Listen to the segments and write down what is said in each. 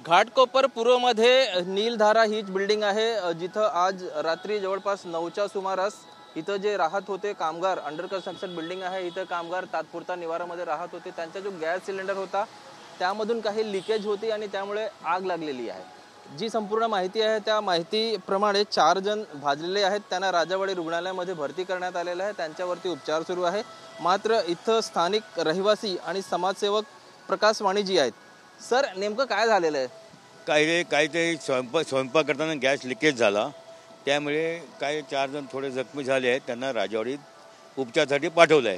घाटकोपर पूर्वमध्ये नीलधारा हीच बिल्डिंग आहे जिथं आज रात्री जवळपास 9च्या सुमारास इथं जे राहत होते कामगार, अंडर कन्स्ट्रक्शन बिल्डिंग आहे, इथं कामगार तात्पुरता निवारामध्ये राहत होते। त्यांचा जो गॅस सिलेंडर होता त्यामधून काही लीकेज होती आणि त्यामुळे आग लागलेली आहे। जी संपूर्ण माहिती आहे त्या माहितीप्रमाणे 4 जण भाजलेले आहेत, त्यांना राजावाडी रुग्णालयामध्ये भरती करण्यात आलेलं आहे, त्यांच्यावरती उपचार सुरू आहे। मात्र इथं स्थानिक रहिवासी आणि समाजसेवक प्रकाश वाणीजी आहेत। सर, नेमकं काय झालेलं आहे? काही ते स्वयंपाक करताना गॅस लिकेज झाला, त्यामुळे काही 4 जण थोडे जखमी झाले आहेत, त्यांना राजावाडीत उपचारासाठी पाठवलं आहे।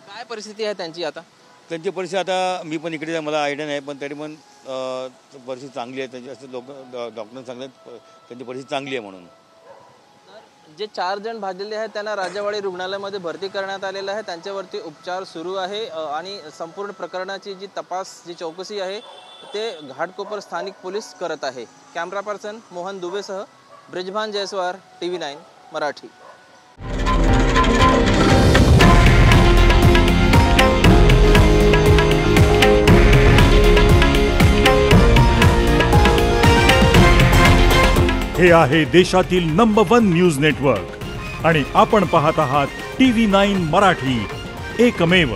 काय परिस्थिती आहे त्यांची आता? त्यांची परिस्थिती आता मी पण इकडे मला आयडिया नाही, पण तरी पण परिस्थिती चांगली आहे त्यांची, असं लोक डॉक्टर सांगतात त्यांची परिस्थिती चांगली आहे म्हणून। जे 4 जण भाजलेले आहेत त्यांना राजावाडी रुग्णालयामध्ये भरती करण्यात आलेलं आहे, त्यांच्यावरती उपचार सुरू आहे आणि संपूर्ण प्रकरणाची जी चौकशी आहे ते घाटकोपर स्थानिक पोलीस करत आहे। कॅमेरा पर्सन मोहन दुबेसह ब्रिजभान जयस्वार, TV9 मराठी। हे आहे देशातील नंबर 1 न्यूज नेटवर्क आणि आपण पाहत आहात TV9 मराठी, एकमेव।